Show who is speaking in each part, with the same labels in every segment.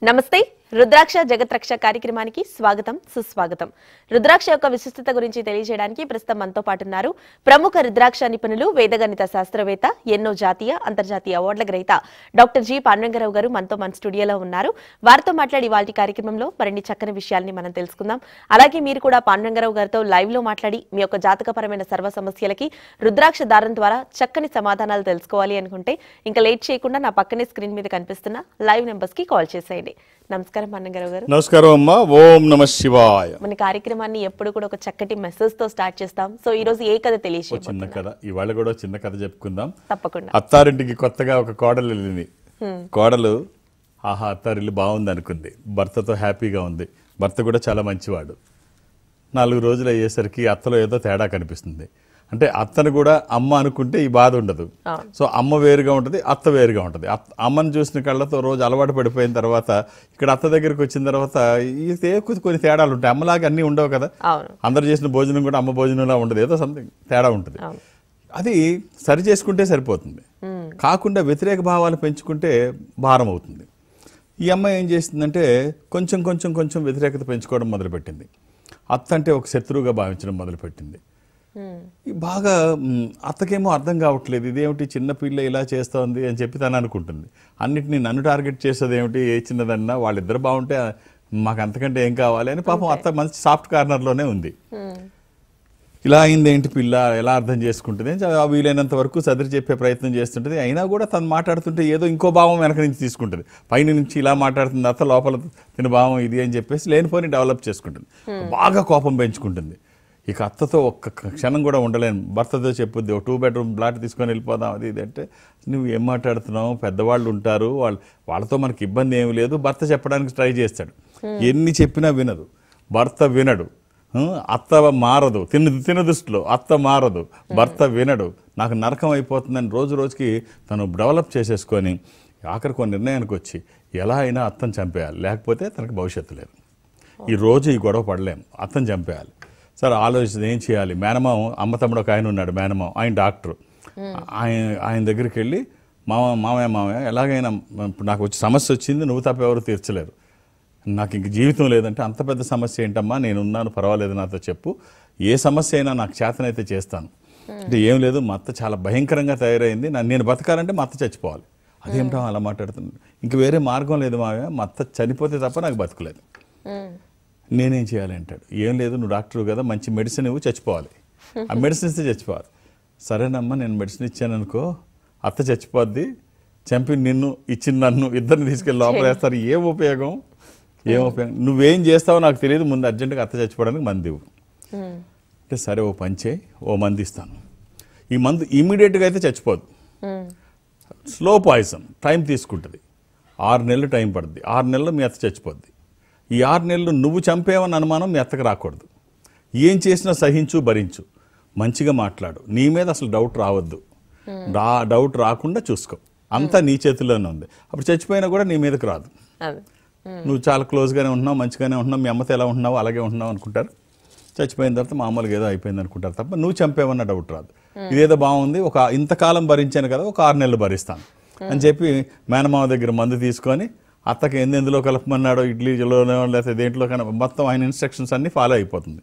Speaker 1: నమస్తే రుద్రాక్ష జగత్రక్ష కార్యక్రమానికి స్వాగతం సుస్వాగతం. రుద్రాక్ష యొక్క విశిష్టత గురించి తెలియజేయడానికి ప్రస్తుతం మనతో పాటు ఉన్నారు ప్రముఖ రుద్రాక్ష నిపుణులు, వేదగణిత శాస్త్రవేత్త, ఎన్నో జాతీయ అంతర్జాతీయ అవార్డుల గ్రహీత డాక్టర్ జి పాండురంగారావు గారు మనతో మన స్టూడియోలో ఉన్నారు. వారితో మాట్లాడి వాటి కార్యక్రమంలో మరిన్ని చక్కని విషయాల్ని మనం తెలుసుకుందాం. అలాగే మీరు కూడా పాండురంగారావు గారితో లైవ్ లో మాట్లాడి మీ యొక్క జాతకపరమైన సర్వ సమస్యలకి రుద్రాక్ష దారం ద్వారా చక్కని సమాధానాలు తెలుసుకోవాలి అనుకుంటే ఇంకా లేట్ చేయకుండా నా పక్కనే స్క్రీన్ మీద కనిపిస్తున్న లైవ్ నెంబర్స్ కి కాల్ చేసేయండి. నమస్కారం పాండురంగారావు గారు.
Speaker 2: నమస్కారం అమ్మా. ఓం నమః శివాయ.
Speaker 1: మన కార్యక్రమాన్ని ఎప్పుడు కూడా ఒక చక్కటి మెసేజ్ తో స్టార్ట్ చేస్తాం. సో ఈ రోజు ఏ కథ తెలియజేయబోతున్నారు?
Speaker 2: చిన్న కథ. ఇవాళ కూడా చిన్న కథ చెప్పుకుందాం.
Speaker 1: తప్పకుండా.
Speaker 2: అత్తారింటికి కొత్తగా ఒక కోడలు వెళ్ళింది. కోడలు ఆహా అత్తారిల్లు బాగుంది అనుకుంది. భర్తతో హ్యాపీగా ఉంది. భర్త కూడా చాలా మంచివాడు. 4 రోజులు అయ్యేసరికి అత్తలో ఏదో తేడా కనిపిస్తుంది. అంటే అత్తను కూడా అమ్మ అనుకుంటే ఈ బాధ ఉండదు. సో అమ్మ వేరుగా ఉంటుంది, అత్త వేరుగా ఉంటుంది. అమ్మని చూసిన కళ్ళతో రోజు అలవాటు పడిపోయిన తర్వాత ఇక్కడ అత్త దగ్గరికి వచ్చిన తర్వాత కొన్ని తేడాలు ఉంటాయి. అమ్మలాగా అన్నీ ఉండవు కదా. అందరు చేసిన భోజనం కూడా అమ్మ భోజనంలా ఉండదు, ఏదో సంథింగ్ తేడా ఉంటుంది. అది సరి చేసుకుంటే సరిపోతుంది. కాకుండా వ్యతిరేక భావాలు పెంచుకుంటే భారం అవుతుంది. ఈ అమ్మాయి ఏం చేసిందంటే కొంచెం కొంచెం కొంచెం వ్యతిరేకత పెంచుకోవడం మొదలుపెట్టింది. అత్త అంటే ఒక శత్రువుగా భావించడం మొదలుపెట్టింది. బాగా అత్తకేమో అర్థం కావట్లేదు, ఇదేమిటి చిన్నపిల్ల ఇలా చేస్తోంది అని చెప్పి తను అనుకుంటుంది. అన్నిటినీ నన్ను టార్గెట్ చేసేది ఏమిటి, ఏ చిన్నదన్నా వాళ్ళిద్దరు బాగుంటే మాకు అంతకంటే ఏం కావాలి అని పాపం అత్త మంచి సాఫ్ట్ కార్నర్లోనే ఉంది. ఇలా అయింది ఏంటి పిల్ల, ఎలా అర్థం చేసుకుంటుంది, వీలైనంత వరకు సదిరి చెప్పే ప్రయత్నం చేస్తుంటుంది. అయినా కూడా తను మాట్లాడుతుంటే ఏదో ఇంకో భావం వెనక నుంచి తీసుకుంటుంది. పైన నుంచి ఇలా మాట్లాడుతుంది, అత్త లోపల తిన భావం ఇది అని చెప్పేసి లేనిపోని డెవలప్ చేసుకుంటుంది. బాగా కోపం పెంచుకుంటుంది. ఇక అత్తతో ఒక్క క్షణం కూడా ఉండలేను. భర్తతో చెప్పుద్ది, ఒక 2 బెడ్రూమ్ ఫ్లాట్ తీసుకొని వెళ్ళిపోదాం అది ఇది అంటే, నువ్వు ఏం మాట్లాడుతున్నావు, పెద్దవాళ్ళు ఉంటారు, వాళ్ళతో మనకి ఇబ్బంది ఏమి లేదు. భర్త చెప్పడానికి ట్రై చేస్తాడు, ఎన్ని చెప్పినా వినదు. భర్త వినడు, అత్త మారదు. తిన దృష్టిలో అత్త మారదు, భర్త వినడు. నాకు నరకం అయిపోతుందని రోజు రోజుకి తను డెవలప్ చేసేసుకొని ఆఖరికి నిర్ణయానికి వచ్చి ఎలా అయినా అత్తను చంపేయాలి, లేకపోతే తనకు భవిష్యత్తు లేదు. ఈ రోజు ఈ గొడవ పడలేము, అత్తను చంపేయాలి. సరే ఆలోచించి ఏం చేయాలి. మేనమామ అమ్మ తమ్ముడు ఒక ఆయన ఉన్నాడు, మేనమామ, ఆయన డాక్టరు. ఆయన దగ్గరికి వెళ్ళి మామయ్య ఎలాగైనా నాకు వచ్చి సమస్య వచ్చింది, నువ్వు తప్ప ఎవరు తీర్చలేరు, నాకు ఇంక జీవితం లేదంటే, అంత పెద్ద సమస్య ఏంటమ్మా, నేనున్నాను పర్వాలేదు నాతో చెప్పు, ఏ సమస్య అయినా నాకు చేతనైతే చేస్తాను అంటే, ఏం లేదు మా అత్త చాలా భయంకరంగా తయారైంది, నేను బతకాలంటే మా అత్త చచ్చిపోవాలి. అదేమిటో అలా మాట్లాడుతున్నాను, ఇంక వేరే మార్గం లేదు మామయ్య, మా అత్త చనిపోతే తప్ప నాకు బతకలేదు, నేనేం చేయాలి అంటాడు. ఏం లేదు, నువ్వు డాక్టర్ కదా, మంచి మెడిసిన్ ఇవ్వు, చచ్చిపోవాలి, ఆ మెడిసిన్ ఇస్తే చచ్చిపోవాలి. సరేనమ్మా నేను మెడిసిన్ ఇచ్చాను అనుకో, అత్త చచ్చిపోద్ది, చంపి నిన్ను ఇచ్చిన నన్ను ఇద్దరిని తీసుకెళ్ళి లోపల వేస్తారు, ఏం ఉపయోగం. నువ్వేం చేస్తావో నాకు తెలియదు, ముందు అర్జెంటుగా అత్త చచ్చిపోవడానికి మందు ఇవ్వు అంటే, సరే ఓ పని చేయి, ఓ మందు ఇస్తాను, ఈ మందు ఇమీడియట్గా అయితే చచ్చిపోదు, స్లో పాయిజన్, టైం తీసుకుంటుంది, 6 నెలలు టైం పడుతుంది, 6 నెలలు మీ అత్త చచ్చిపోద్ది. ఈ 6 నెలలు నువ్వు చంపేవని అనుమానం మీ అత్తకు రాకూడదు. ఏం చేసినా సహించు, భరించు, మంచిగా మాట్లాడు, నీ మీద అసలు డౌట్ రావద్దు, డౌట్ రాకుండా చూసుకో, అంతా నీ చేతుల్లోనే ఉంది. అప్పుడు చచ్చిపోయినా కూడా నీ మీదకి రాదు. నువ్వు చాలా క్లోజ్గానే ఉంటున్నావు, మంచిగానే ఉంటున్నావు, మీ అమ్మతో ఎలా ఉంటున్నావు అలాగే ఉంటున్నావు అనుకుంటారు. చచ్చిపోయిన తర్వాత మామూలుగా ఏదో అయిపోయింది అనుకుంటారు తప్ప నువ్వు చంపేవన్న డౌట్ రాదు. ఇదేదో బాగుంది, ఒక ఇంతకాలం భరించాను కదా, ఒక 6 నెలలు భరిస్తాను అని చెప్పి మేనమామ దగ్గర మందు తీసుకొని అత్తకి ఎందులో కలపమన్నాడో, ఇడ్లీలోనో లేకపోతే దేంట్లో కానీ మొత్తం ఆయన ఇన్స్ట్రక్షన్స్ అన్నీ ఫాలో అయిపోతుంది.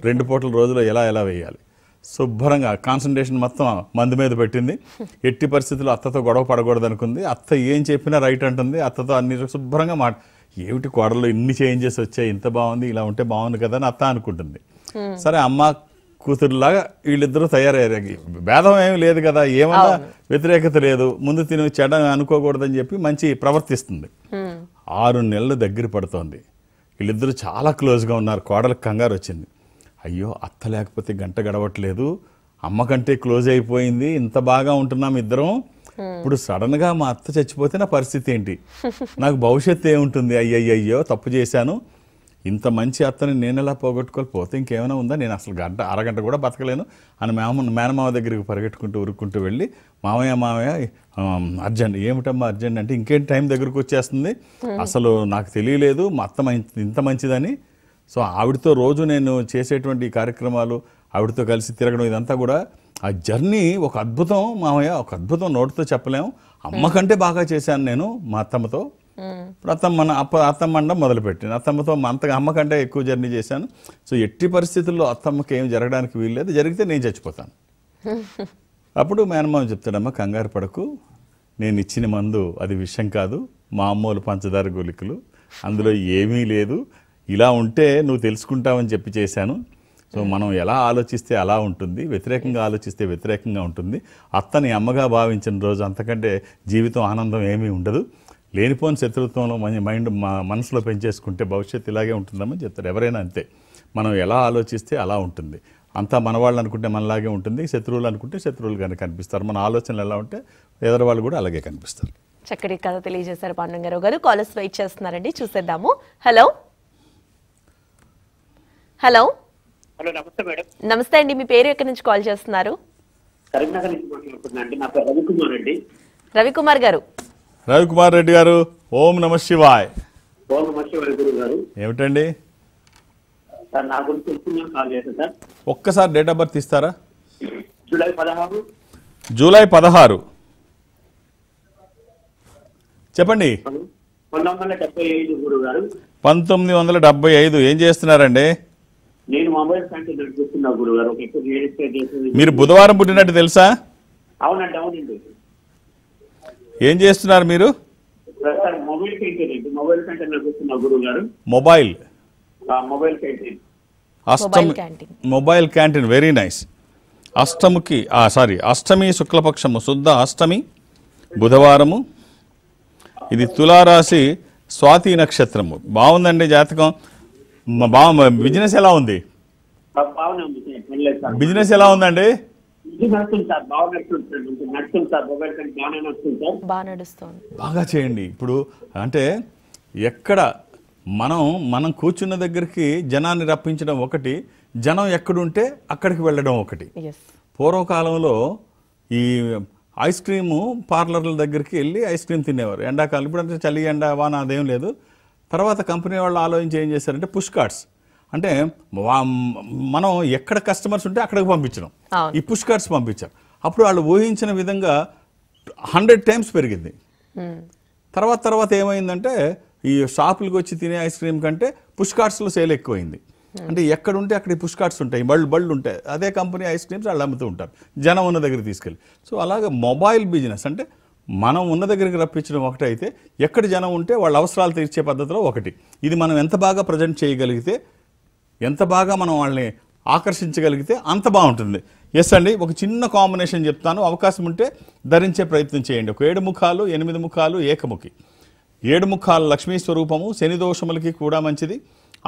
Speaker 2: 2 పూటల రోజులో ఎలా వేయాలి, శుభ్రంగా కాన్సన్ట్రేషన్ మొత్తం మందు మీద పెట్టింది. ఎట్టి పరిస్థితుల్లో అత్తతో గొడవ పడకూడదు అనుకుంది. అత్త ఏం చెప్పినా రైట్ అంటుంది. అత్తతో అన్ని శుభ్రంగా ఏమిటి కోడలు ఇన్ని చేంజెస్ వచ్చాయి, ఇంత బాగుంది, ఇలా ఉంటే బాగుంది కదా అని అత్త అనుకుంటుంది. సరే అమ్మ కూతురులాగా వీళ్ళిద్దరూ తయారయ్యారు. భేదం ఏమి లేదు కదా, ఏమన్నా వ్యతిరేకత లేదు, ముందు తిని చెడ అనుకోకూడదని చెప్పి మంచి ప్రవర్తిస్తుంది. 6 నెలలు దగ్గర పడుతోంది. వీళ్ళిద్దరూ చాలా క్లోజ్గా ఉన్నారు. కోడలకు కంగారు వచ్చింది, అయ్యో అత్త లేకపోతే గంట గడవట్లేదు, అమ్మ కంటే క్లోజ్ అయిపోయింది, ఇంత బాగా ఉంటున్నాం ఇద్దరం, ఇప్పుడు సడన్గా మా అత్త చచ్చిపోతే నా పరిస్థితి ఏంటి, నాకు భవిష్యత్తు ఏముంటుంది, అయ్యయ్యో తప్పు చేశాను, ఇంత మంచి అత్తని నేను ఎలా పోగొట్టుకోవాలి, పోతే ఇంకేమైనా ఉందా, నేను అసలు అరగంట కూడా బతకలేను అని మేనమామ దగ్గరికి పరిగెట్టుకుంటూ ఉరుక్కుంటూ వెళ్ళి, మామయ్య అర్జెంట్, ఏమిటమ్మా అర్జెంట్ అంటే, ఇంకేంటి టైం దగ్గరకు వచ్చేస్తుంది, అసలు నాకు తెలియలేదు మా అత్త ఇంత మంచిదని. సో ఆవిడతో రోజు నేను చేసేటువంటి కార్యక్రమాలు, ఆవిడతో కలిసి తిరగడం, ఇదంతా కూడా ఆ జర్నీ ఒక అద్భుతం మామయ్య, ఒక అద్భుతం, నోటితో చెప్పలేము, అమ్మ కంటే బాగా చేశాను నేను మా అత్తమ్మతో, ఇప్పుడు అత్తమ్మ అనడం మొదలుపెట్టింది. అత్తమ్మతో అంతగా అమ్మ కంటే ఎక్కువ జర్నీ చేశాను. సో ఎట్టి పరిస్థితుల్లో అత్తమ్మకి ఏం జరగడానికి వీల్లేదు, జరిగితే నేను చచ్చిపోతాను. అప్పుడు మేనమామ చెప్తాడమ్మా, కంగారు పడకు, నేను ఇచ్చిన మందు అది విషం కాదు, మామూలు పంచదార గుళికలు, అందులో ఏమీ లేదు, ఇలా ఉంటే నువ్వు తెలుసుకుంటావని చెప్పి చేశాను. సో మనం ఎలా ఆలోచిస్తే అలా ఉంటుంది, వ్యతిరేకంగా ఆలోచిస్తే వ్యతిరేకంగా ఉంటుంది. అత్తని అమ్మగా భావించిన రోజు అంతకంటే జీవితం ఆనందం ఏమీ ఉండదు. లేనిపోని శత్రుత్వంలో మైండ్ మనసులో పెంచేసుకుంటే భవిష్యత్తు ఇలాగే ఉంటుందని చెప్తారు. ఎవరైనా అంతే, మనం ఎలా ఆలోచిస్తే అలా ఉంటుంది. అంతా మనవాళ్ళు అనుకుంటే మనలాగే ఉంటుంది, శత్రువులు అనుకుంటే శత్రువులు కానీ కనిపిస్తారు. మన ఆలోచనలు ఎలా ఉంటే ఎదురు వాళ్ళు కూడా అలాగే కనిపిస్తారు.
Speaker 1: చక్కటి కథ తెలియజేశారు పాండురంగారావు గారు. కాలర్స్ వెయిట్ చేస్తున్నారండి, చూసేద్దాము. హలో హలో
Speaker 3: హలో, నమస్తే మేడం.
Speaker 1: నమస్తే అండి, మీ పేరు ఎక్కడి నుంచి కాల్ చేస్తున్నారు?
Speaker 3: కరీంనగర్ నుంచి మాట్లాడుతున్నా అండి. నా పేరు రవికుమార్ అండి.
Speaker 1: రవికుమార్ గారు.
Speaker 2: రవికుమార్ రెడ్డి గారు, ఓం నమ శివాయ్.
Speaker 3: ఓం నమ శివాయ గురువు గారు.
Speaker 2: ఏమిటండి
Speaker 3: సార్, నా గురించి తెలుసుకున్నాను, కాల్ చేశాను సార్.
Speaker 2: ఒక్కసారి డేట్ ఆఫ్ బర్త్ ఇస్తారా?
Speaker 3: జూలై 16.
Speaker 2: జూలై 16. చెప్పండి.
Speaker 3: 1975 గురువు గారు.
Speaker 2: 1975. ఏం చేస్తున్నారండి?
Speaker 3: నేను మొబైల్ క్యాంటీన్ నడిపిస్తున్నా గురువు గారు. ఎక్కువ రియల్ ఎస్టేట్ చేస్తుంది.
Speaker 2: మీరు బుధవారం పుట్టినట్టు తెలుసా?
Speaker 3: అవునండి, అవునండి.
Speaker 2: ఏం చేస్తున్నారు మీరు?
Speaker 3: సార్, మొబైల్ క్యాంటీన్ అండి. మొబైల్ క్యాంటీన్ నడిపిస్తున్నా గురువు గారు.
Speaker 2: Mobile
Speaker 3: mobile canteen.
Speaker 2: Mobile canteen, very nice. అష్టమి శుక్లపక్షము, శుద్ధ అష్టమి, బుధవారము. ఇది తులారాశి, స్వాతి నక్షత్రము. బాగుందండి జాతకం. బిజినెస్ ఎలా ఉంది?
Speaker 3: బాగానే ఉంది సార్, పర్లేదు సార్.
Speaker 2: బిజినెస్ ఎలా ఉందండి?
Speaker 3: నడుస్తుంది సార్, బాగా నడుస్తుంది సార్. మొబైల్ క్యాంటీన్ బాగానే నడుస్తుంది సార్.
Speaker 1: బాగా నడుస్తుంది.
Speaker 2: బాగా చేయండి. ఇప్పుడు అంటే ఎక్కడ మనం కూర్చున్న దగ్గరికి జనాన్ని రప్పించడం ఒకటి, జనం ఎక్కడుంటే అక్కడికి వెళ్ళడం ఒకటి. పూర్వకాలంలో ఈ ఐస్ క్రీము పార్లర్ల దగ్గరికి వెళ్ళి ఐస్ క్రీమ్ తినేవారు ఎండాకాలం. ఇప్పుడంటే చలి ఎండ వాన అదేం లేదు. తర్వాత కంపెనీ వాళ్ళు ఆలోచించి ఏం చేశారంటే పుష్ కార్ట్స్, అంటే మనం ఎక్కడ కస్టమర్స్ ఉంటే అక్కడికి పంపించడం, ఈ పుష్ కార్ట్స్ పంపించారు. అప్పుడు వాళ్ళు ఊహించిన విధంగా 100 times పెరిగింది. తర్వాత ఏమైందంటే ఈ షాపులకు వచ్చి తినే ఐస్ క్రీమ్ కంటే పుష్ కార్ట్స్లో సేల్ ఎక్కువైంది. అంటే ఎక్కడ ఉంటే అక్కడ పుష్ కార్ట్స్ ఉంటాయి, బళ్ళు ఉంటాయి. అదే కంపెనీ ఐస్ క్రీమ్స్ వాళ్ళు అమ్ముతూ ఉంటారు, జనం ఉన్న దగ్గర తీసుకెళ్ళి. సో అలాగే మొబైల్ బిజినెస్ అంటే మనం ఉన్న దగ్గరికి రప్పించడం ఒకటి అయితే, ఎక్కడ జనం ఉంటే వాళ్ళ అవసరాలు తీర్చే పద్ధతిలో ఒకటి. ఇది మనం ఎంత బాగా ప్రజెంట్ చేయగలిగితే, ఎంత బాగా మనం వాళ్ళని ఆకర్షించగలిగితే అంత బాగుంటుంది. ఎస్ అండి, ఒక చిన్న కాంబినేషన్ చెప్తాను, అవకాశం ఉంటే ధరించే ప్రయత్నం చేయండి. ఒక 7 ముఖాలు 8 ముఖాలు ఏకముఖి. 7 ముఖాలు లక్ష్మీ స్వరూపము, శని దోషములకి కూడా మంచిది.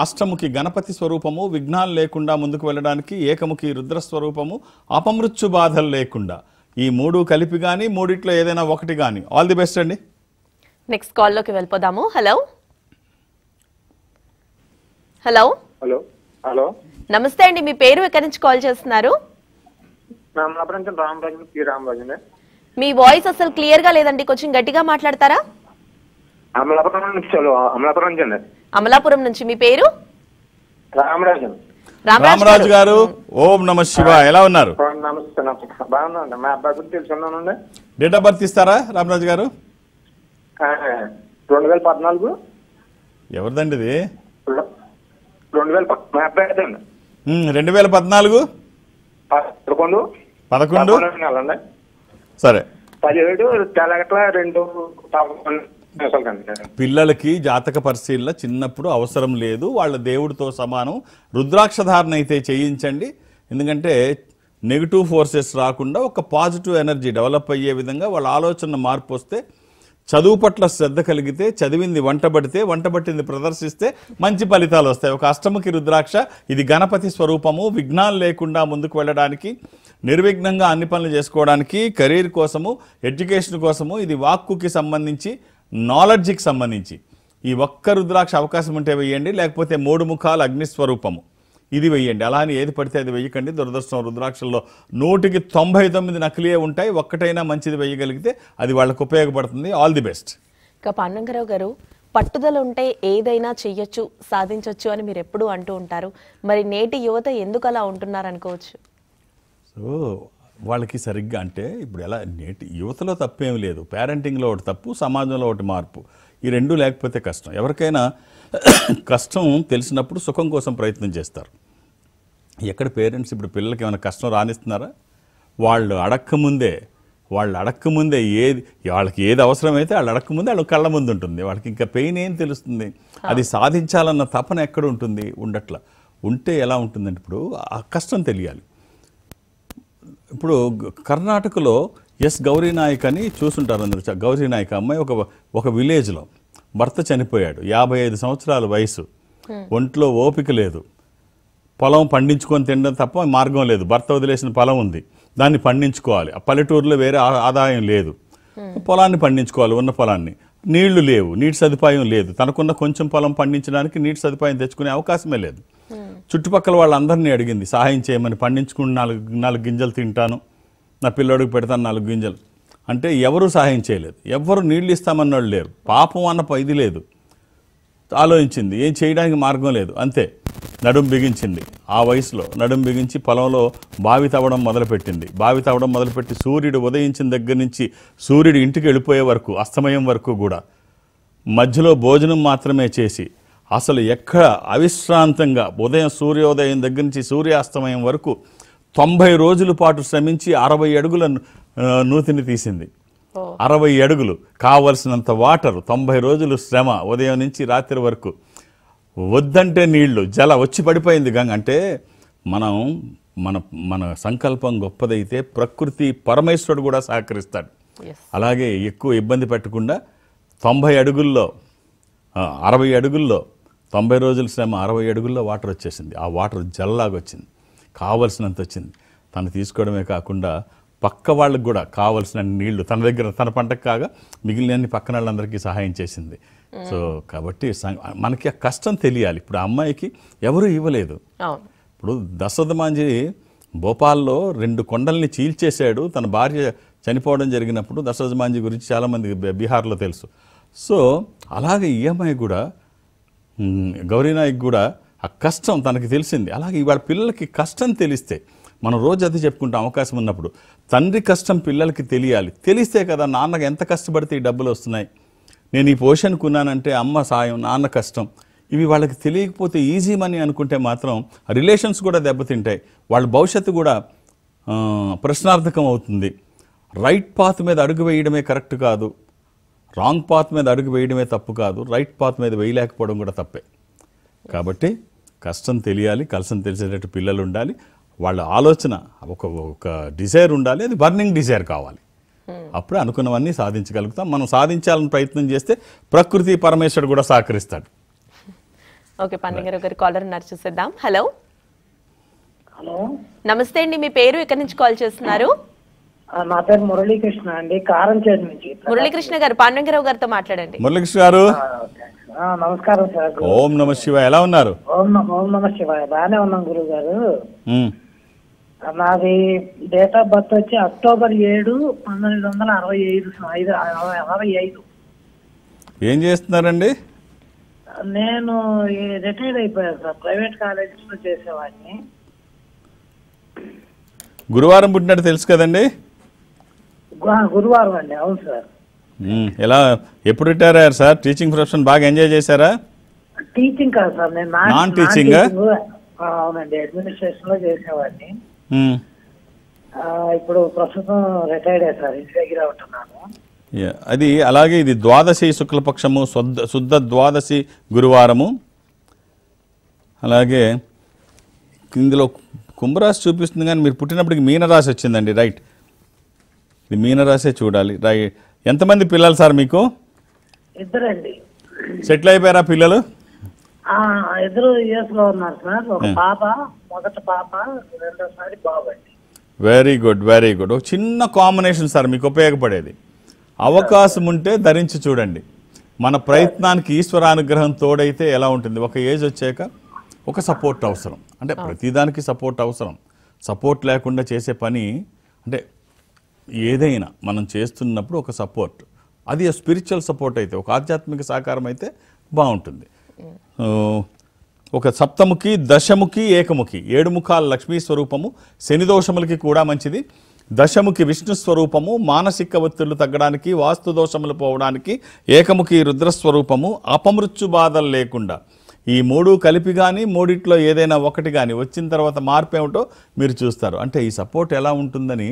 Speaker 2: అష్టముఖి గణపతి స్వరూపము, విఘ్నాలు లేకుండా ముందుకు వెళ్ళడానికి. ఏకముఖి రుద్రస్వరూపము, అపమృత్యు బాధలు లేకుండా. ఈ 3 కలిపి కానీ, మూడిట్లో ఏదైనా ఒకటి కానీ. ఆల్ ది బెస్ట్ అండి.
Speaker 1: నెక్స్ట్ కాల్లోకి వెళ్ళిపోదాము. హలో హలో
Speaker 4: హలో హలో
Speaker 1: నమస్తే అండి, మీ పేరు ఎక్కడి నుంచి కాల్ చేస్తున్నారు?
Speaker 4: రామరాజు.
Speaker 1: మీ వాయిస్ అసలు క్లియర్ గా లేదండి, కొంచెం గట్టిగా మాట్లాడతారా?
Speaker 4: అమలాపురం నుంచి అండి.
Speaker 1: అమలాపురం నుంచి. మీ పేరు?
Speaker 4: రామరాజు.
Speaker 2: రామరాజు గారు, ఓం నమ శివ. ఎలా ఉన్నారు?
Speaker 4: నమస్తే. బాగున్నాండి. మా అబ్బాయి గురించి తెలుసుకున్నానండి.
Speaker 2: డేట్ ఆఫ్ బర్త్ ఇస్తారా రామరాజు గారు?
Speaker 4: 2014.
Speaker 2: ఎవరిదండి ఇది?
Speaker 4: 2014. మా అబ్బాయి అండి.
Speaker 2: 2014.
Speaker 4: 11
Speaker 2: సరే.
Speaker 4: 17 తెలగట్ల 2
Speaker 2: పిల్లలకి జాతక పరిశీలన చిన్నప్పుడు అవసరం లేదు, వాళ్ళ దేవుడితో సమానం. రుద్రాక్ష ధారణ అయితే చేయించండి. ఎందుకంటే నెగిటివ్ ఫోర్సెస్ రాకుండా ఒక పాజిటివ్ ఎనర్జీ డెవలప్ అయ్యే విధంగా వాళ్ళ ఆలోచన మార్పు వస్తే, చదువు పట్ల శ్రద్ధ కలిగితే, చదివింది వంటబడితే, వంటబట్టింది ప్రదర్శిస్తే మంచి ఫలితాలు వస్తాయి. ఒక అష్టముఖి రుద్రాక్ష, ఇది గణపతి స్వరూపము. విఘ్నాలు లేకుండా ముందుకు వెళ్ళడానికి, నిర్విఘ్నంగా అన్ని పనులు చేసుకోవడానికి, కెరీర్ కోసము, ఎడ్యుకేషన్ కోసము. ఇది వాక్కుకి సంబంధించి, నాలెడ్జ్కి సంబంధించి. ఈ ఒక్క రుద్రాక్ష అవకాశం ఉంటే వెయ్యండి, లేకపోతే 3 ముఖాలు అగ్నిస్వరూపము ఇది వెయ్యండి. అలా అని ఏది పడితే అది వెయ్యకండి. దురదృష్టం, రుద్రాక్షల్లో 100కి 99 నకిలీయే ఉంటాయి. ఒక్కటైనా మంచిది వెయ్యగలిగితే అది వాళ్ళకు ఉపయోగపడుతుంది. All the best.
Speaker 1: ఇక పాండురంగారావు గారు, పట్టుదల ఉంటే ఏదైనా చెయ్యొచ్చు, సాధించవచ్చు అని మీరు ఎప్పుడూ అంటూ ఉంటారు. మరి నేటి యువత ఎందుకు అలా ఉంటున్నారు అనుకోవచ్చు?
Speaker 2: సో వాళ్ళకి సరిగ్గా అంటే ఇప్పుడు ఎలా, నేటి యువతలో తప్పేం లేదు. పేరెంటింగ్లో ఒకటి తప్పు, సమాజంలో ఒకటి మార్పు. ఈ రెండూ లేకపోతే కష్టం. ఎవరికైనా కష్టం తెలిసినప్పుడు సుఖం కోసం ప్రయత్నం చేస్తారు. ఎక్కడ పేరెంట్స్ ఇప్పుడు పిల్లలకి ఏమైనా కష్టం రానిస్తున్నారా? వాళ్ళు అడక్కముందే వాళ్ళకి ఏది అవసరమైతే వాళ్ళు అడక్కముందే వాళ్ళ కళ్ళ ముందు ఉంటుంది. వాళ్ళకి ఇంకా పెయిన్ ఏం తెలుస్తుంది? అది సాధించాలన్న తపన ఎక్కడ ఉంటుంది? ఉండట్లా. ఉంటే ఎలా ఉంటుందంటే ఇప్పుడు ఆ కష్టం తెలియాలి. ఇప్పుడు కర్ణాటకలో గౌరీనాయక్ అని చూసుంటారు అందరూ. గౌరీనాయక్ అమ్మాయి ఒక విలేజ్లో భర్త చనిపోయాడు, 55 సంవత్సరాల వయసు, ఒంట్లో ఓపిక లేదు, పొలం పండించుకొని తినడం తప్ప మార్గం లేదు. భర్త వదిలేసిన పొలం ఉంది, దాన్ని పండించుకోవాలి. ఆ పల్లెటూరులో వేరే ఆదాయం లేదు, పొలాన్ని పండించుకోవాలి. ఉన్న పొలాన్ని, నీళ్లు లేవు, నీటి సదుపాయం లేదు. తనకున్న కొంచెం పొలం పండించడానికి నీటి సదుపాయం తెచ్చుకునే అవకాశమే లేదు. చుట్టుపక్కల వాళ్ళందరినీ అడిగింది సహాయం చేయమని. పండించుకుని నాలుగు గింజలు తింటాను, నా పిల్లోడికి పెడతాను 4 గింజలు అంటే ఎవరూ సహాయం చేయలేదు. ఎవరు నీళ్ళు ఇస్తామన్న వాళ్ళు లేరు. పాపం అన్న ఇది లేదు. ఆలోచించింది, ఏం చేయడానికి మార్గం లేదు, అంతే నడుం బిగించింది. ఆ వయసులో నడుం బిగించి పొలంలో బావి తవ్వడం మొదలుపెట్టింది. బావి తవ్వడం మొదలుపెట్టి సూర్యుడు ఉదయించిన దగ్గర నుంచి సూర్యుడు ఇంటికి వెళ్ళిపోయే వరకు, అస్తమయం వరకు కూడా మధ్యలో భోజనం మాత్రమే చేసి అసలు ఎక్కడ అవిశ్రాంతంగా ఉదయం సూర్యోదయం దగ్గర నుంచి సూర్యాస్తమయం వరకు 90 రోజుల పాటు శ్రమించి 60 అడుగుల నూతిని తీసింది. 60 అడుగులు, కావలసినంత వాటర్, 90 రోజులు శ్రమ, ఉదయం నుంచి రాత్రి వరకు. వద్దంటే నీళ్లు వచ్చి పడిపోయింది గంగ. అంటే మన సంకల్పం గొప్పదైతే ప్రకృతి పరమేశ్వరుడు కూడా సహకరిస్తాడు. అలాగే ఎక్కువ ఇబ్బంది పెట్టకుండా 90 అడుగుల్లో 60 అడుగుల్లో 90 రోజుల శ్రమ 60 అడుగుల్లో వాటర్ వచ్చేసింది. ఆ వాటర్ జల్లాగా వచ్చింది, కావలసినంత వచ్చింది. తను తీసుకోవడమే కాకుండా పక్క వాళ్ళకు కూడా కావలసిన నీళ్లు తన దగ్గర, తన పంటకు కాగా మిగిలిన పక్కన వాళ్ళందరికీ సహాయం చేసింది. సో కాబట్టి మనకి ఆ కష్టం తెలియాలి. ఇప్పుడు ఆ అమ్మాయికి ఎవరు ఇవ్వలేదు. ఇప్పుడు దశరథమాంజీ భోపాల్లో 2 కొండల్ని చీల్చేశాడు. తన భార్య చనిపోవడం జరిగినప్పుడు దశరథమాంజీ గురించి చాలామంది బీహార్లో తెలుసు. సో అలాగే ఈ అమ్మాయి కూడా, గౌరీనాయక్ కూడా ఆ కష్టం తనకి తెలిసింది. అలాగే ఇవాళ పిల్లలకి కష్టం తెలిస్తే, మనం రోజు అది చెప్పుకుంటాం అవకాశం ఉన్నప్పుడు, తండ్రి కష్టం పిల్లలకి తెలియాలి. తెలిస్తే కదా నాన్నకి ఎంత కష్టపడితే ఈ డబ్బులు వస్తున్నాయి, నేను ఈ పోషన్ కొన్నానంటే అమ్మ సాయం, నాన్న కష్టం, ఇవి వాళ్ళకి తెలియకపోతే ఈజీ మనీ అనుకుంటే మాత్రం రిలేషన్స్ కూడా దెబ్బతింటాయి. వాళ్ళ భవిష్యత్తు కూడా ప్రశ్నార్థకం అవుతుంది. రైట్ పాత్ మీద అడుగు వేయడమే కరెక్ట్ కాదు, రాంగ్ పాత్ మీద అడుగు వేయడమే తప్పు కాదు, రైట్ పాత్ మీద వేయలేకపోవడం కూడా తప్పే. కాబట్టి కష్టం తెలియాలి, కష్టం తెలిసేటట్టు పిల్లలు ఉండాలి. వాళ్ళ ఆలోచన ఒక డిజైర్ ఉండాలి, అది బర్నింగ్ డిజైర్ కావాలి. అప్పుడే అనుకున్నవన్నీ సాధించగలుగుతాం. మనం సాధించాలని ప్రయత్నం చేస్తే ప్రకృతి పరమేశ్వరుడు కూడా సహకరిస్తాడు.
Speaker 1: ఓకే, పండుగ గారి కాలర్ ఉన్నారు, చూసేద్దాం. హలో
Speaker 4: హలో,
Speaker 1: నమస్తే అండి, మీ పేరు, ఎక్కడి నుంచి కాల్ చేస్తున్నారు?
Speaker 4: నా పేరు మురళీకృష్ణ అండి, కారంచేడు నుంచి.
Speaker 1: మురళీకృష్ణ గారు, పాండురంగరావు గారితో మాట్లాడండి.
Speaker 2: మురళీకృష్ణ గారు
Speaker 4: నమస్కారం సార్.
Speaker 2: ఓం నమ శివాయ, ఎలా ఉన్నారు?
Speaker 4: ఓం నమ శివాయ, బాగానే ఉన్నాం గురువు గారు. నాది డేట్ ఆఫ్ బర్త్ వచ్చి అక్టోబర్ 7, 1965.
Speaker 2: ఏం చేస్తున్నారండి?
Speaker 4: నేను రిటైర్డ్ అయిపోయాను సార్, ప్రైవేట్ కాలేజెస్ లో చేసేవాడిని.
Speaker 2: గురువారం పుట్టినట్టు తెలుసు కదండి?
Speaker 4: గురువారం అండి, అవును సార్.
Speaker 2: ఎలా, ఎప్పుడు రిటైర్ అయ్యారు సార్? టీచింగ్ ప్రొఫెషన్ బాగా ఎంజాయ్ చేశారా?
Speaker 4: టీచింగ్ కాదు సార్, నేను
Speaker 2: నాన్ టీచింగ్.
Speaker 4: అవునండి, అడ్మినిస్ట్రేషన్ లో చేసేవాడిని. ఇప్పుడు ప్రస్తుతం రిటైర్డ్ అయ్యా సార్, ఇంటి దగ్గర ఉంటున్నాను.
Speaker 2: అది అలాగే ఇది ద్వాదశి శుక్లపక్షము, శుద్ధ ద్వాదశి గురువారము. అలాగే ఇందులో కుంభరాశి చూపిస్తుంది, కానీ మీరు పుట్టినప్పటికి మీనరాశి వచ్చిందండి. రైట్, ఇది మీనరాశే చూడాలి. రైట్, ఎంతమంది పిల్లలు సార్ మీకు?
Speaker 4: ఇద్దరండి.
Speaker 2: సెటిల్ అయిపోయారా పిల్లలు?
Speaker 4: ఇద్దరు యుఎస్ లో ఉన్నారు సార్. ఒక పాప, మొదటి పాప, రెండోసారి బాబు అండి.
Speaker 2: Very good, very good. ఒక చిన్న కాంబినేషన్ సార్ మీకు ఉపయోగపడేది. అవకాశం ఉంటే ధరించి చూడండి. మన ప్రయత్నానికి ఈశ్వరానుగ్రహం తోడైతే ఎలా ఉంటుంది? ఒక ఏజ్ వచ్చాక ఒక సపోర్ట్ అవసరం. అంటే ప్రతిదానికి సపోర్ట్ అవసరం. సపోర్ట్ లేకుండా చేసే పని, అంటే ఏదైనా మనం చేస్తున్నప్పుడు ఒక సపోర్ట్, అది స్పిరిచువల్ సపోర్ట్ అయితే, ఒక ఆధ్యాత్మిక సహకారం అయితే బాగుంటుంది. ఒక సప్తముఖి, దశముఖి, ఏకముఖి, 7 ముఖాల లక్ష్మీ స్వరూపము, శని దోషములకి కూడా మంచిది. దశముఖి విష్ణు స్వరూపము, మానసిక ఒత్తిళ్లు తగ్గడానికి, వాస్తు దోషములు పోవడానికి, ఏకముఖి రుద్రస్వరూపము, అపమృత్యు బాధలు లేకుండా. ఈ మూడు కలిపి కానీ మూడిట్లో ఏదైనా ఒకటి కానీ వచ్చిన తర్వాత మార్పు ఏమిటో మీరు చూస్తారు. అంటే ఈ సపోర్ట్ ఎలా ఉంటుందని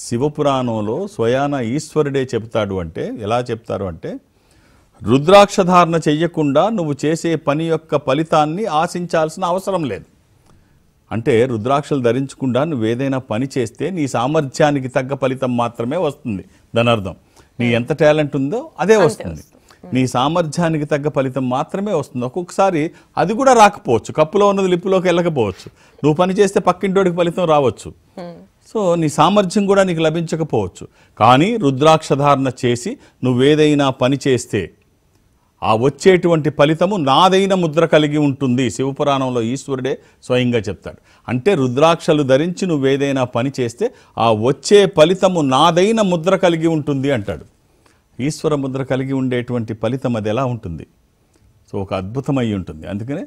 Speaker 2: శివపురాణంలో స్వయాన ఈశ్వరుడే చెప్తాడు. అంటే ఎలా చెప్తారు అంటే, రుద్రాక్షధారణ చెయ్యకుండా నువ్వు చేసే పని యొక్క ఫలితాన్ని ఆశించాల్సిన అవసరం లేదు. అంటే రుద్రాక్షలు ధరించకుండా నువ్వు ఏదైనా పని చేస్తే నీ సామర్థ్యానికి తగ్గ ఫలితం మాత్రమే వస్తుంది. దాని అర్థం నీ ఎంత టాలెంట్ ఉందో అదే వస్తుంది. నీ సామర్థ్యానికి తగ్గ ఫలితం మాత్రమే వస్తుంది. ఒక్కొక్కసారి అది కూడా రాకపోవచ్చు, కప్పులో ఉన్నది లిప్పులోకి వెళ్ళకపోవచ్చు. నువ్వు పని చేస్తే పక్కింటోడికి ఫలితం రావచ్చు. సో నీ సామర్థ్యం కూడా నీకు లభించకపోవచ్చు. కానీ రుద్రాక్షధారణ చేసి నువ్వేదైనా పని చేస్తే ఆ వచ్చేటువంటి ఫలితము నాదైన ముద్ర కలిగి ఉంటుంది. శివపురాణంలో ఈశ్వరుడే స్వయంగా చెప్తాడు. అంటే రుద్రాక్షలు ధరించి నువ్వేదైనా పని చేస్తే ఆ వచ్చే ఫలితము నాదైన ముద్ర కలిగి ఉంటుంది అంటాడు. ఈశ్వర ముద్ర కలిగి ఉండేటువంటి ఫలితం అది ఎలా ఉంటుంది? సో ఒక అద్భుతమై ఉంటుంది. అందుకనే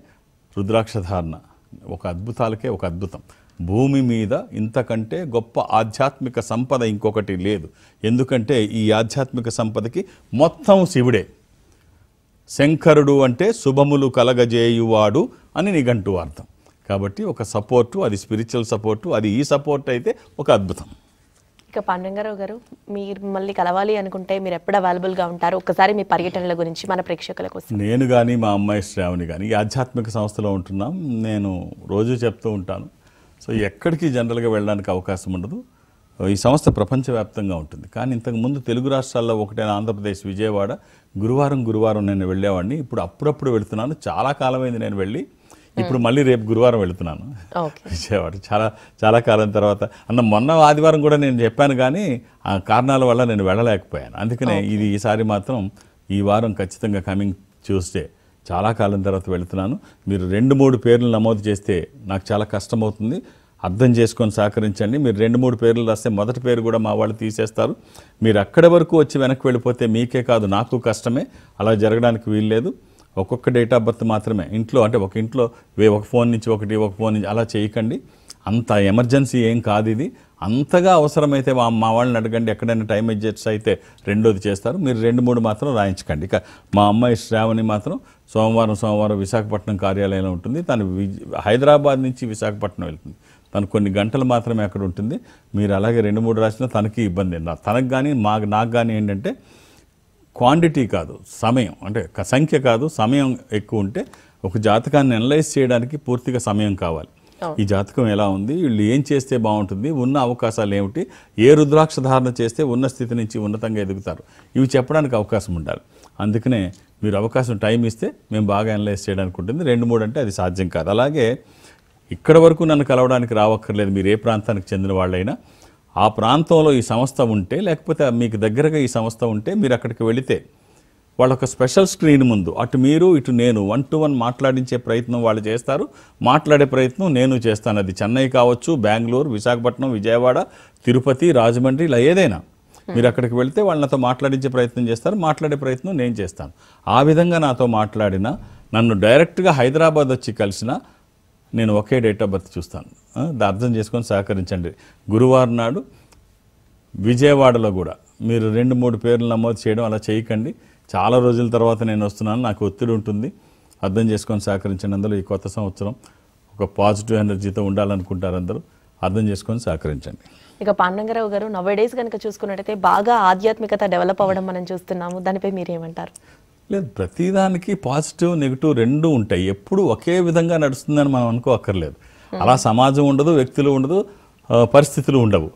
Speaker 2: రుద్రాక్షధారణ ఒక అద్భుతాలకే ఒక అద్భుతం. భూమి మీద ఇంతకంటే గొప్ప ఆధ్యాత్మిక సంపద ఇంకొకటి లేదు. ఎందుకంటే ఈ ఆధ్యాత్మిక సంపదకి మొత్తం శివుడే. శంకరుడు అంటే శుభములు కలగజేయువాడు అని నిఘంటు అర్థం. కాబట్టి ఒక సపోర్టు, అది స్పిరిచువల్ సపోర్టు, అది ఈ సపోర్ట్ అయితే ఒక అద్భుతం.
Speaker 1: ఇక పాండురంగారావు గారు, మీరు మళ్ళీ కలవాలి అనుకుంటే మీరు ఎప్పుడు అవైలబుల్గా ఉంటారు? ఒకసారి మీ పర్యటనల గురించి మన ప్రేక్షకుల కోసం.
Speaker 2: నేను కానీ మా అమ్మాయి శ్రావణి కానీ ఈ ఆధ్యాత్మిక సంస్థలో ఉంటున్నాం. నేను రోజు చెప్తూ ఉంటాను. సో ఎక్కడికి జనరల్గా వెళ్ళడానికి అవకాశం ఉండదు. ఈ సంస్థ ప్రపంచవ్యాప్తంగా ఉంటుంది. కానీ ఇంతకుముందు తెలుగు రాష్ట్రాల్లో ఒకటైన ఆంధ్రప్రదేశ్ విజయవాడ గురువారం నేను వెళ్ళేవాడిని. ఇప్పుడు అప్పుడప్పుడు వెళుతున్నాను. చాలా కాలమైంది నేను వెళ్ళి. ఇప్పుడు మళ్ళీ రేపు గురువారం వెళుతున్నాను విజయవాడ. చాలా కాలం తర్వాత. మొన్న ఆదివారం కూడా నేను చెప్పాను, కానీ ఆ కారణాల వల్ల నేను వెళ్ళలేకపోయాను. అందుకనే ఈసారి మాత్రం ఈ వారం ఖచ్చితంగా కమింగ్ ట్యూస్డే చాలా కాలం తర్వాత వెళుతున్నాను. మీరు 2-3 పేర్లు నమోదు చేస్తే నాకు చాలా కష్టమవుతుంది. అర్థం చేసుకొని సహకరించండి. మీరు 2-3 పేర్లు రాస్తే మొదటి పేరు కూడా మా వాళ్ళు తీసేస్తారు. మీరు అక్కడి వరకు వచ్చి వెనక్కి వెళ్ళిపోతే మీకే కాదు నాకు కష్టమే. అలా జరగడానికి వీల్లేదు. ఒక్కొక్క డేట్ ఆఫ్ బర్త్ మాత్రమే ఇంట్లో, అంటే ఒక ఇంట్లో ఒక ఫోన్ నుంచి ఒకటి, ఒక ఫోన్ నుంచి అలా చేయకండి. అంత ఎమర్జెన్సీ ఏం కాదు ఇది. అంతగా అవసరమైతే మా వాళ్ళని అడగండి. ఎక్కడైనా టైం అడ్జస్ట్ అయితే రెండోది చేస్తారు. మీరు 2-3 మాత్రం రాయించకండి. ఇక మా అమ్మాయి శ్రావణి మాత్రం సోమవారం విశాఖపట్నం కార్యాలయంలో ఉంటుంది. తను హైదరాబాద్ నుంచి విశాఖపట్నం వెళ్తుంది. తను కొన్ని గంటలు మాత్రమే అక్కడ ఉంటుంది. మీరు అలాగే 2-3 రాసినా తనకి ఇబ్బంది. తనకు కానీ నాకు కానీ ఏంటంటే క్వాంటిటీ కాదు, సమయం, అంటే సంఖ్య కాదు, సమయం ఎక్కువ ఉంటే ఒక జాతకాన్ని అనలైజ్ చేయడానికి పూర్తిగా సమయం కావాలి. ఈ జాతకం ఎలా ఉంది, వీళ్ళు ఏం చేస్తే బాగుంటుంది, ఉన్న అవకాశాలు ఏమిటి, ఏ రుద్రాక్ష ధారణ చేస్తే ఉన్న స్థితి నుంచి ఉన్నతంగా ఎదుగుతారు, ఇవి చెప్పడానికి అవకాశం ఉండాలి. అందుకనే మీరు అవకాశం టైం ఇస్తే మేము బాగా అనలైజ్ చేయడానికి ఉంటుంది. 2-3 అంటే అది సాధ్యం కాదు. అలాగే ఇక్కడ వరకు నన్ను కలవడానికి రావక్కర్లేదు. మీరు ఏ ప్రాంతానికి చెందిన వాళ్ళైనా ఆ ప్రాంతంలో ఈ సంస్థ ఉంటే, లేకపోతే మీకు దగ్గరగా ఈ సంస్థ ఉంటే మీరు అక్కడికి వెళితే వాళ్ళు ఒక స్పెషల్ స్క్రీన్ ముందు అటు మీరు ఇటు నేను 1-to-1 మాట్లాడించే ప్రయత్నం వాళ్ళు చేస్తారు. మాట్లాడే ప్రయత్నం నేను చేస్తాను. అది చెన్నై కావచ్చు, బెంగళూరు, విశాఖపట్నం, విజయవాడ, తిరుపతి, రాజమండ్రి, ఇలా ఏదైనా మీరు అక్కడికి వెళితే వాళ్ళు నాతో మాట్లాడించే ప్రయత్నం చేస్తారు. మాట్లాడే ప్రయత్నం నేను చేస్తాను. ఆ విధంగా నాతో మాట్లాడినా, నన్ను డైరెక్ట్గా హైదరాబాద్ వచ్చి కలిసినా నేను ఒకే డేట్ ఆఫ్ బర్త్ చూస్తాను. అర్థం చేసుకొని సహకరించండి. గురువారం నాడు విజయవాడలో కూడా మీరు 2-3 పేర్లు నమోదు చేయడం అలా చేయకండి. చాలా రోజుల తర్వాత నేను వస్తున్నాను, నాకు ఒత్తిడి ఉంటుంది. అర్థం చేసుకొని సహకరించండి. అందులో ఈ కొత్త సంవత్సరం ఒక పాజిటివ్ ఎనర్జీతో ఉండాలనుకుంటారు అందరూ. అర్థం చేసుకొని సహకరించండి.
Speaker 1: ఇక పాండురంగారావు గారు, నౌడేస్ కనుక చూసుకున్నట్టయితే బాగా ఆధ్యాత్మికత డెవలప్ అవ్వడం మనం చూస్తున్నాము. దానిపై మీరేమంటారు?
Speaker 2: లేదు, ప్రతిదానికి పాజిటివ్ నెగిటివ్ రెండూ ఉంటాయి. ఎప్పుడు ఒకే విధంగా నడుస్తుందని మనం అనుకోక్కర్లేదు. అలా సమాజం ఉండదు, వ్యక్తులు ఉండదు, పరిస్థితులు ఉండవు.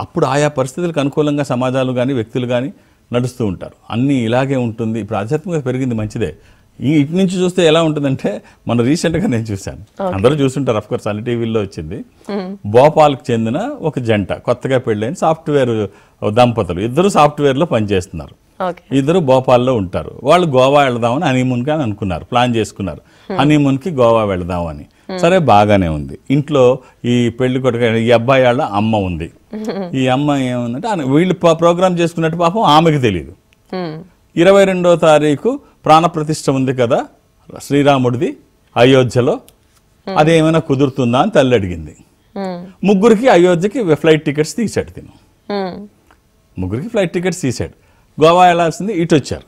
Speaker 2: అప్పుడు ఆయా పరిస్థితులకు అనుకూలంగా సమాజాలు కానీ వ్యక్తులు కానీ నడుస్తూ ఉంటారు. అన్నీ ఇలాగే ఉంటుంది. ఇప్పుడు ఆధ్యాత్మికత పెరిగింది, మంచిదే. ఇటు నుంచి చూస్తే ఎలా ఉంటుందంటే, మన రీసెంట్గా నేను చూశాను, అందరూ చూస్తుంటారు అఫ్కోర్స్, అన్ని టీవీల్లో వచ్చింది. భోపాల్కి చెందిన ఒక జంట, కొత్తగా పెళ్ళైన సాఫ్ట్వేర్ దంపతులు, ఇద్దరు సాఫ్ట్వేర్లో పనిచేస్తున్నారు. ఇద్దరు భోపాల్లో ఉంటారు. వాళ్ళు గోవా వెళదామని హనీమూన్కి అని అనుకున్నారు, ప్లాన్ చేసుకున్నారు. హనీమూన్కి గోవా వెళదామని. సరే, బాగానే ఉంది. ఇంట్లో ఈ పెళ్లి కొడుకు ఈ అబ్బాయి వాళ్ళ అమ్మ ఉంది. ఈ అమ్మ ఏముందంటే, వీళ్ళు ప్రోగ్రామ్ చేసుకున్నట్టు పాపం ఆమెకి తెలియదు. 22వ తారీఖు ప్రాణప్రతిష్ఠ ఉంది కదా శ్రీరాముడిది అయోధ్యలో, అదేమైనా కుదురుతుందా అని తల్లి అడిగింది. ముగ్గురికి అయోధ్యకి ఫ్లైట్ టికెట్స్ తీసాడు తిను.
Speaker 1: ఉమ్,
Speaker 2: ముగ్గురికి ఫ్లైట్ టికెట్స్ తీసాడు. గోవా వెళ్ళాల్సింది ఇటు వచ్చారు.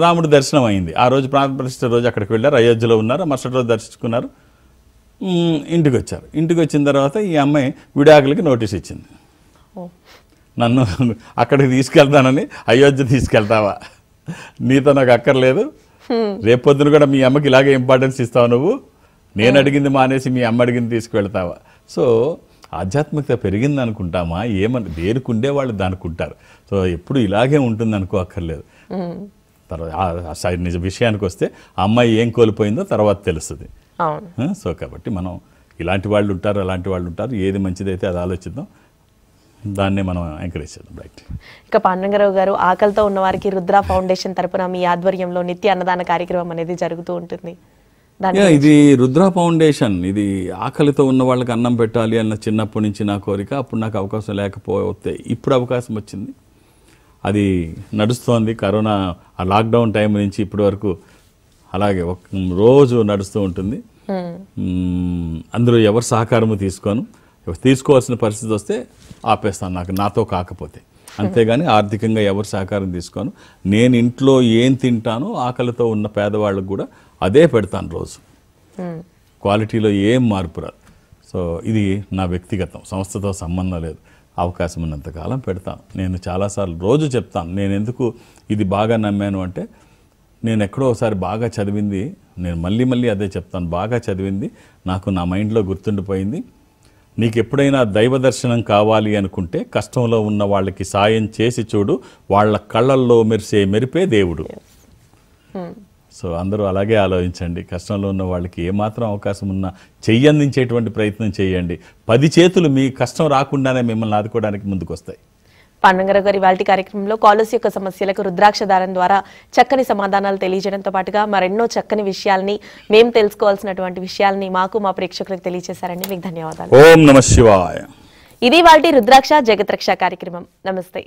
Speaker 2: రాముడు దర్శనం అయింది. ఆ రోజు ప్రాణ ప్రతిష్ఠ రోజు అక్కడికి వెళ్ళారు, అయోధ్యలో ఉన్నారు. మరుసటి రోజు దర్శించుకున్నారు, ఇంటికి వచ్చారు. ఇంటికి వచ్చిన తర్వాత ఈ అమ్మాయి విడాకులకి నోటీస్ ఇచ్చింది.
Speaker 1: ఓ,
Speaker 2: నన్ను అక్కడికి తీసుకెళ్తానని అయోధ్య తీసుకెళ్తావా, నీతో నాకు అక్కర్లేదు, రేపొద్దున కూడా మీ అమ్మకి ఇలాగే ఇంపార్టెన్స్ ఇస్తావు నువ్వు, నేను అడిగింది మానేసి మీ అమ్మ అడిగింది తీసుకువెళ్తావా. సో ఆధ్యాత్మికత పెరిగింది అనుకుంటామా, ఏమని దేనికి ఉండేవాళ్ళు దానికి ఉంటారు. సో ఎప్పుడు ఇలాగే ఉంటుంది అనుకో అక్కర్లేదు. తర్వాత నిజ విషయానికి వస్తే ఆ అమ్మాయి ఏం కోల్పోయిందో తర్వాత తెలుస్తుంది.
Speaker 1: అవును.
Speaker 2: సో కాబట్టి మనం ఇలాంటి వాళ్ళు ఉంటారు, అలాంటి వాళ్ళు ఉంటారు, ఏది మంచిదైతే అది ఆలోచిద్దాం, దాన్నే మనం ఎంకరేజ్ చేద్దాం. రైట్.
Speaker 1: ఇక పాండురంగారావు గారు, ఆకలితో ఉన్న వారికి రుద్ర ఫౌండేషన్ తరపున మీ ఆధ్వర్యంలో నిత్య అన్నదాన కార్యక్రమం అనేది జరుగుతూ ఉంటుంది.
Speaker 2: ఇది రుద్ర ఫౌండేషన్, ఇది ఆకలితో ఉన్న వాళ్ళకి అన్నం పెట్టాలి అన్న చిన్నప్పటి నుంచి నా కోరిక. అప్పుడు నాకు అవకాశం లేకపోతే ఇప్పుడు అవకాశం వచ్చింది. అది నడుస్తోంది. కరోనా ఆ లాక్డౌన్ టైం నుంచి ఇప్పటి వరకు అలాగే రోజు నడుస్తూ ఉంటుంది. అందులో ఎవరు సహకారము తీసుకోవాల్సిన పరిస్థితి వస్తే ఆపేస్తాను, నాతో కాకపోతే. అంతేగాని ఆర్థికంగా ఎవరు సహకారం తీసుకోను. నేను ఇంట్లో ఏం తింటానో ఆకలితో ఉన్న పేదవాళ్ళకు కూడా అదే పెడతాను రోజు. క్వాలిటీలో ఏం మార్పు రాదు. సో ఇది నా వ్యక్తిగతం, సంస్థతో సంబంధం లేదు. అవకాశం ఉన్నంతకాలం పెడతాను. నేను చాలాసార్లు రోజు చెప్తాను. నేను ఎందుకు ఇది బాగా నమ్మాను అంటే, నేను ఎక్కడో ఒకసారి బాగా చదివింది, నేను మళ్ళీ అదే చెప్తాను, బాగా చదివింది నాకు నా మైండ్లో గుర్తుండిపోయింది. నీకు ఎప్పుడైనా దైవ దర్శనం కావాలి అనుకుంటే కష్టంలో ఉన్న వాళ్ళకి సాయం చేసి చూడు, వాళ్ళ కళ్ళల్లో మెరిసే మెరిపే దేవుడు. సో అందరూ అలాగే ఆలోచించండి. కష్టంలో ఉన్న వాళ్ళకి ఏమాత్రం అవకాశం ఉన్నా చెయ్యందించేటువంటి ప్రయత్నం చేయండి. 10 చేతులు మీ కష్టం రాకుండానే మిమ్మల్ని ఆదుకోవడానికి ముందుకు వస్తాయి.
Speaker 1: పాండురంగారావు గారి ఇవాల్టి కార్యక్రమంలో కాలర్స్ యొక్క సమస్యలకు రుద్రాక్ష దారం ద్వారా చక్కని సమాధానాలు తెలియజేయడంతో పాటుగా మరెన్నో చక్కని విషయాల్ని, మేము తెలుసుకోవాల్సినటువంటి విషయాల్ని మాకు మా ప్రేక్షకులకు తెలియజేశారండి. మీకు ధన్యవాదాలు.
Speaker 2: ఓం నమః శివాయ.
Speaker 1: ఇది ఇవాల్టి రుద్రాక్ష జగత్రక్ష కార్యక్రమం. నమస్తే.